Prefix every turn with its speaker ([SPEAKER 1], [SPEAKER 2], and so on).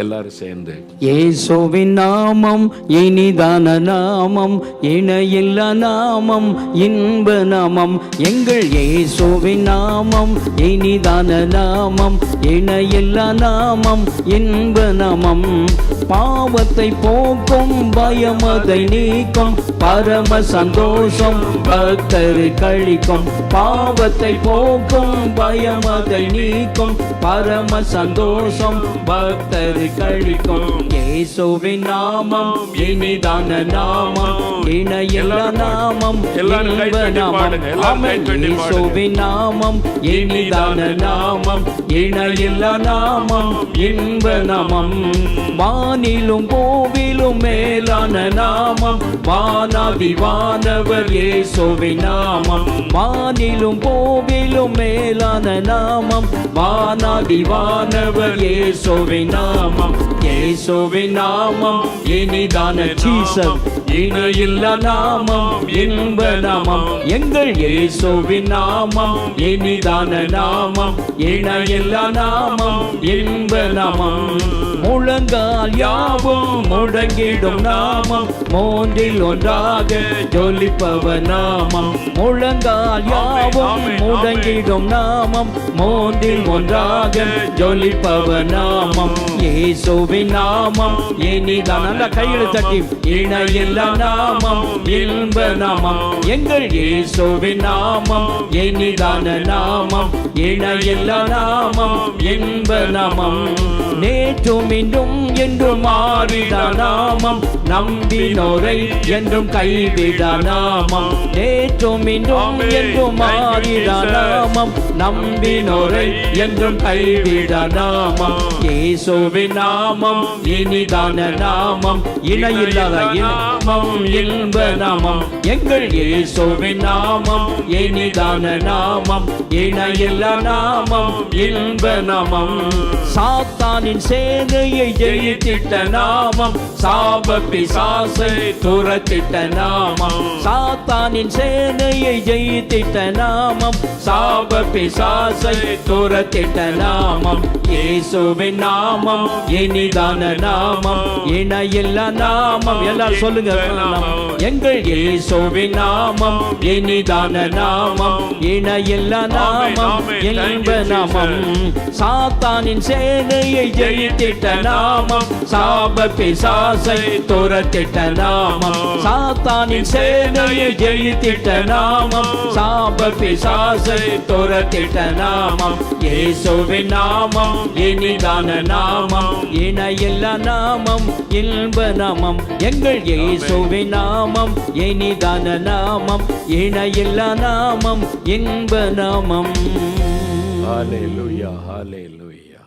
[SPEAKER 1] எல்லாரும் சேர்ந்து.
[SPEAKER 2] இயேசுவின் நாமம் இனிதான நாமம், இணையில்லா நாமம், இன்ப நாமம். எங்கள் இயேசுவின் நாமம் இனிதான நாமம், இணையில்லா நாமம், இன்ப நாமம். பாவத்தை போக்கும், பயமதை நீக்கும், பரம சந்தோஷம் பக்தர் கழிக்கும். பாவத்தை போக்கும், பயமதை நீக்கும், பரம சந்தோஷம் பக்தர் கழிக்கும். இயேசுவின் நாமம் இனிதான நாமம், இணையில்லா நாமம், இன்ப நாமம். ஆமென். இயேசுவின் நாமம் இனிதான நாமம், இணையில்லா நாமம், இன்ப நாமம். வானிலும் பூவிலும் மேலான நாமம், வானாதி வானவர் இயேசுவின் நாமம். வானிலும் பூவிலும் மேலான நாமம், வானாதி வானவர் இயேசுவின் நாமம். இயேசுவின் நாமம் இனிதான ஜீசஸ், இணையில்லா நாமம், இன்ப நாமம். எங்கள் இயேசுவின் நாமம் இனிதான நாமம், இணையில்லா நாமம், இன்ப நாமம். முழங்கால் யாவும் முடங்கிடும் நாமம், மூன்றில் ஒன்றாக ஜொலிப்பவ நாமம். முழங்கால் யாவும் முடங்கிடும் நாமம், மூன்றில் ஒன்றாக ஜொலிப்பவ நாமம். இயேசுவின் நாமம் இனிதான, நல்ல கைகளை தட்டி, இணையில்லா நாமம், இன்ப நாமம். எங்கள் இயேசுவின் நாமம் இனிதான நாமம், இணையில்லா நாமம், இன்ப நாமம். நேற்றும் இன்றும் என்றும் மாறிட நாமம், நம்பினோரை என்றும் கைவிட நாமம். நேற்றும் இன்றும் என்றும் மாறிட நாமம், நம்பினோரை என்றும் கைவிட நாமம். இயேசுவின் நாமம் இனிதான நாமம், இணையில்லாத நாமம், இன்ப நாமம். எங்கள் இயேசுவின் நாமம் இனிதான நாமம், இணையில்லா நாமம், இன்ப நாமம். சாத்தானின் சேனையை ஜெயித்திட்ட நாமம், சாப பிசாசை துரத்திட்ட நாமம். சாத்தானின் சேனையை ஜெயித்திட்ட நாமம், சாப பிசாசை துரத்திட்ட நாமம். இயேசுவின் நாமம் இனிதான நாமம், இணையில்லா நாமம். எல்லாரும் சொல்லுங்க. எங்கள் இயேசுவின் நாமம் இனிதான நாமம், இணையில்லா நாமம், இன்ப நாமம். சாத்தானின் சேனையை ஜெயித்திட்ட நாமம், சாப பிசாசை துரத்திட்ட நாமம். சாத்தானின் சேனையை ஜெயித்திட்ட நாமம், சாப பிசாசை துரத்திட்ட நாமம். இயேசுவின் நாமம் இனிதான நாமம், இணையில்லா நாமம், இன்ப நாமம். எங்கள் இயேசுவின் நாமம் இனிதான நாமம், இணையில்லா நாமம், இன்ப நாமம்.
[SPEAKER 1] ஹல்லேலூயா, ஹல்லேலூயா.